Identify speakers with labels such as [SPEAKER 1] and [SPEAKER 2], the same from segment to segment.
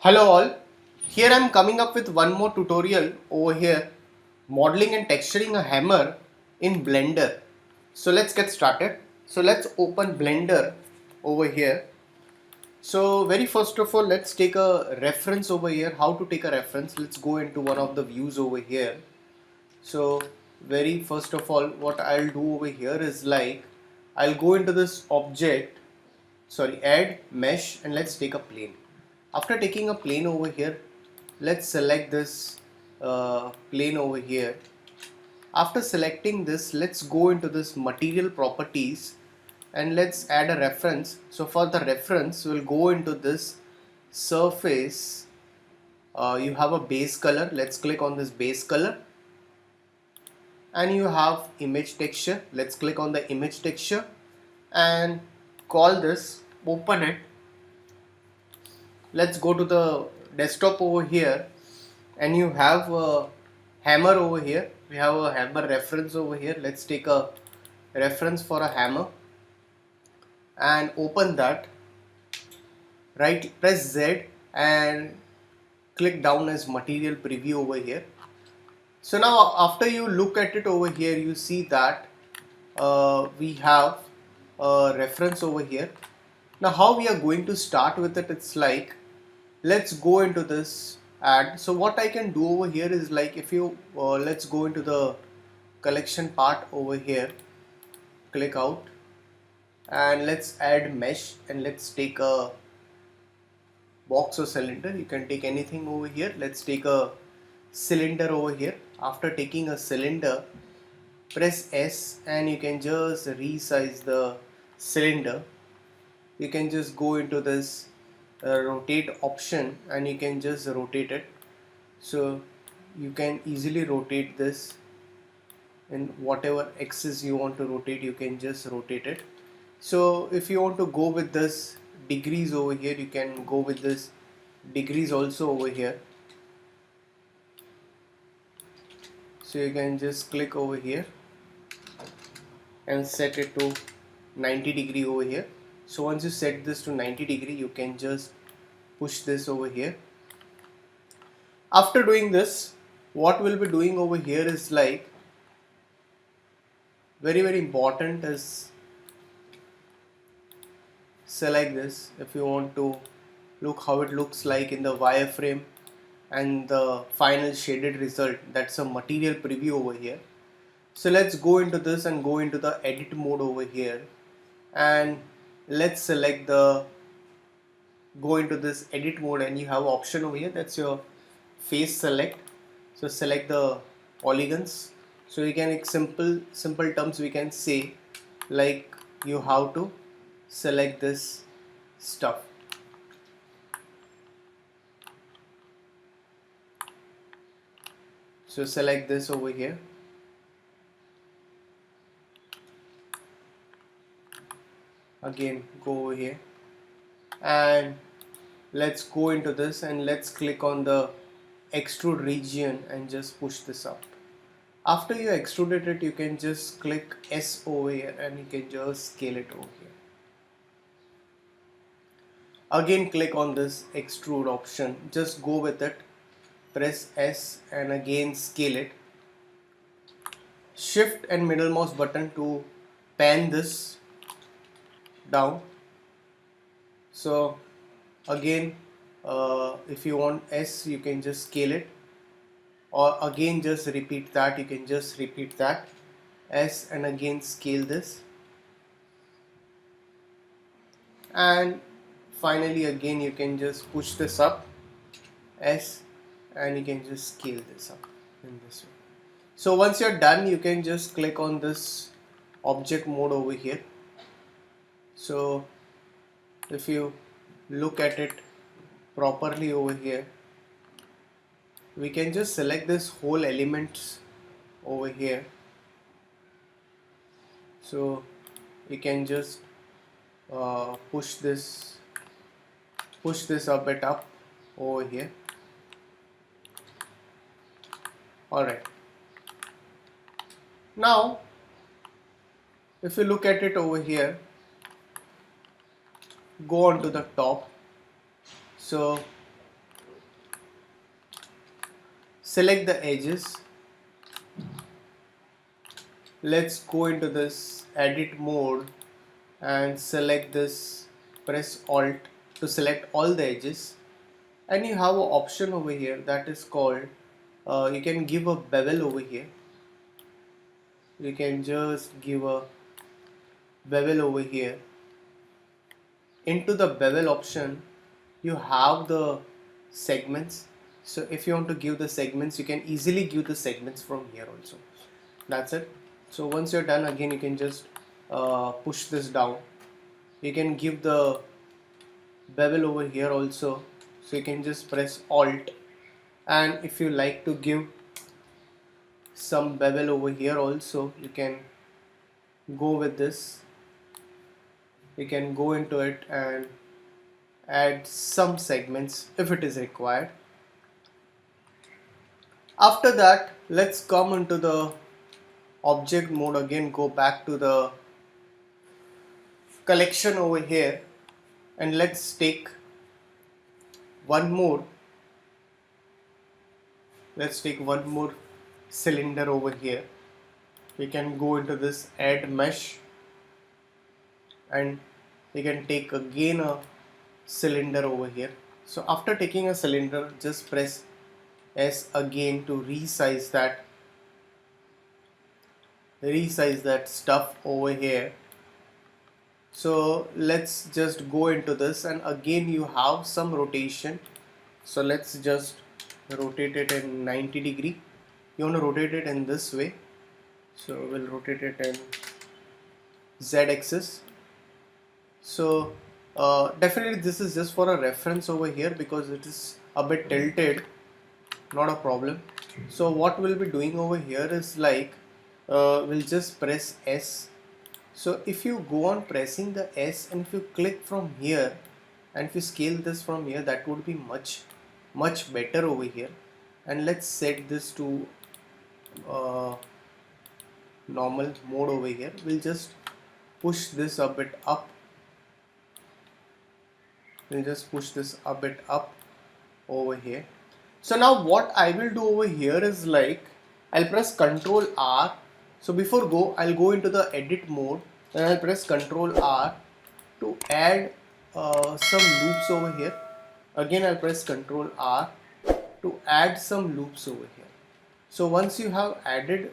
[SPEAKER 1] Hello all, here I am coming up with one more tutorial over here, modeling and texturing a hammer in Blender. So let's get started. So let's open Blender over here. So very first of all, let's take a reference over here. How to take a reference? Let's go into one of the views over here. So very first of all, what I'll do over here is like, I'll go into this object, add mesh, and let's take a plane. After taking a plane over here, let's select this plane over here. After selecting this, let's go into this material properties and let's add a reference. So for the reference, we'll go into this surface. You have a base color. Let's click on this base color. And you have image texture. Let's click on the image texture and call this, open it. Let's go to the desktop over here and you have a hammer over here. We have a hammer reference over here. Let's take a reference for a hammer and open that. Right, press Z and click down as material preview over here. So now after you look at it over here, you see that we have a reference over here. Now how we are going to start with it, it's like, let's go into this add. So what I can do over here is like, if you let's go into the collection part over here, click out and let's add mesh and let's take a box or cylinder. You can take anything over here. Let's take a cylinder over here. After taking a cylinder, press S and you can just resize the cylinder. You can just go into this rotate option and you can just rotate it. So you can easily rotate this in whatever axis you want to rotate. You can just rotate it. So if you want to go with this degrees over here, you can go with this degrees also over here. So you can just click over here and set it to 90 degree over here. So once you set this to 90 degree, you can just push this over here. After doing this, what we'll be doing over here is like, very important is select this. If you want to look how it looks like in the wireframe and the final shaded result, that's a material preview over here. So let's go into this and go into the edit mode over here and let's select the, go into this edit mode and you have option over here, that's your face select. So select the polygons. So you can, in simple terms we can say like, you have to select this stuff. So select this over here. Again go over here and let's go into this and let's click on the extrude region and just push this up. After you extruded it, you can just click S over here and you can just scale it over here. Again click on this extrude option, just go with it, press S and again scale it. Shift and middle mouse button to pan this down. So again if you want S, you can just scale it, or again just repeat that, you can just repeat that, S and again scale this, and finally again you can just push this up, S, and you can just scale this up in this way. So once you're done, you can just click on this object mode over here. So if you look at it properly over here, we can just select this whole elements over here. So we can just push this a bit up over here. Alright, now If you look at it over here, go on to the top. So select the edges. Let's go into this edit mode and select this, press Alt to select all the edges, and you have an option over here that is called you can give a bevel over here. You can just give a bevel over here. Into the bevel option you have the segments, so if you want to give the segments you can easily give the segments from here also. That's it. So once you're done, again you can just push this down. You can give the bevel over here also, so you can just press Alt, and if you like to give some bevel over here also, you can go with this. You can go into it and add some segments if it is required. After that, let's come into the object mode again, go back to the collection over here, and let's take one more. Let's take one more cylinder over here. We can go into this add mesh, and we can take again a cylinder over here. So after taking a cylinder, just press S again to resize that stuff over here. So let's just go into this, and again you have some rotation. So let's just rotate it in 90 degree. You want to rotate it in this way, so we'll rotate it in Z axis. So definitely this is just for a reference over here because it is a bit tilted, not a problem. So what we'll be doing over here is like we'll just press S. So if you go on pressing the S and if you click from here and if you scale this from here, that would be much better over here. And let's set this to normal mode over here. We'll just push this a bit up. We'll just push this a bit up over here. So now what I will do over here is like I'll press Ctrl R. So before I'll go into the edit mode and I'll press Ctrl R to add some loops over here. Again I'll press Ctrl R to add some loops over here. So once you have added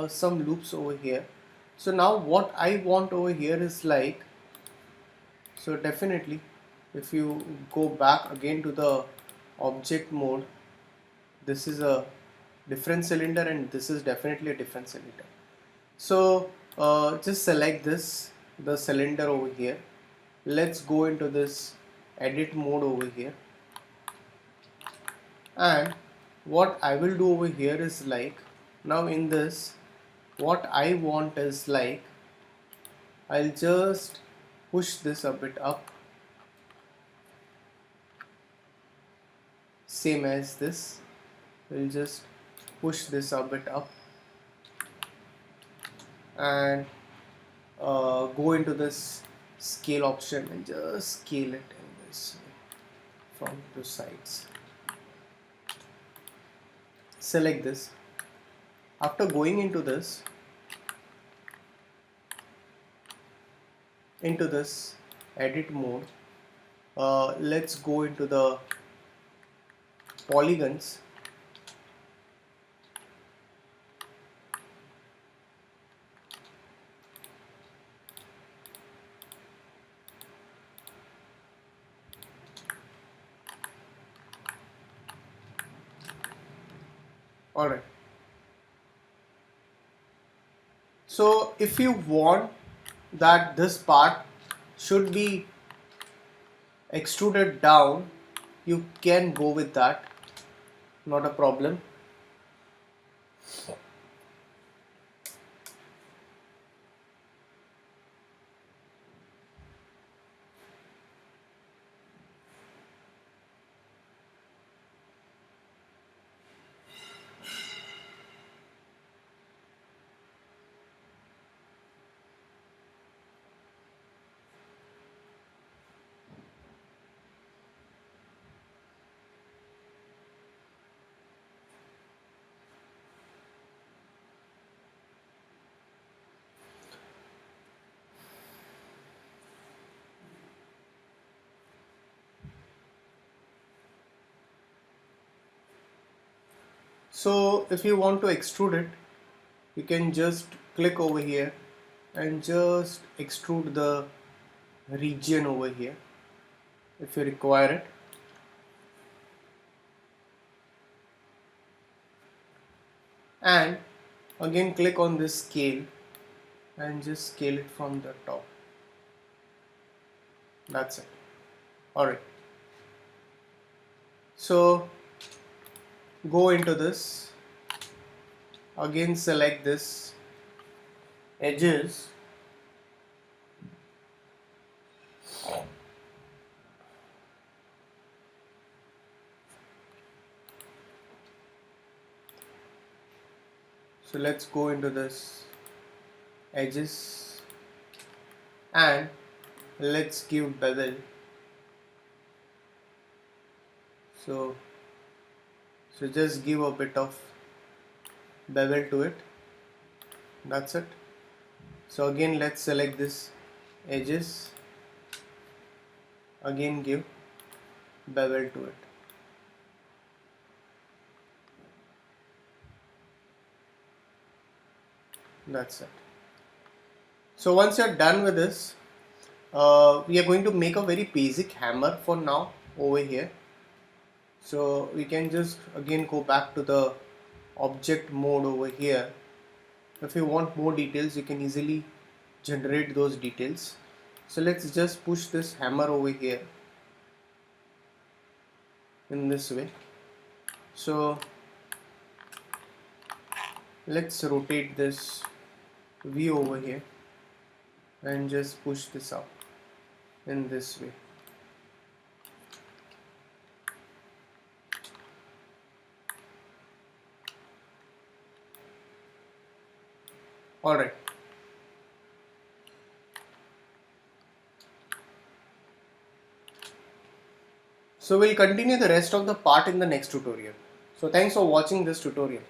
[SPEAKER 1] some loops over here, so now what I want over here is like, so definitely if you go back again to the object mode, this is a different cylinder and this is definitely a different cylinder. So just select the cylinder over here. Let's go into this edit mode over here, and what I will do over here is like, now in this what I want is like I'll just push this a bit up, same as this. We'll just push this a bit up and go into this scale option and just scale it in this way from the sides. Select this. After going into this edit mode, let's go into the polygons. Alright. So if you want that this part should be extruded down, you can go with that, not a problem. So if you want to extrude it, you can just click over here and just extrude the region over here if you require it. And again click on this scale and just scale it from the top. That's it. Alright. So go into this. Again select this edges. So let's go into this edges and let's give bevel. So just give a bit of bevel to it. That's it. So again let's select this edges. Again give bevel to it. That's it. So once you're done with this, we are going to make a very basic hammer for now over here. So we can just again go back to the object mode over here. If you want more details, you can easily generate those details. So let's just push this hammer over here in this way. So let's rotate this view over here and just push this up in this way. Alright. So we'll continue the rest of the part in the next tutorial. So thanks for watching this tutorial.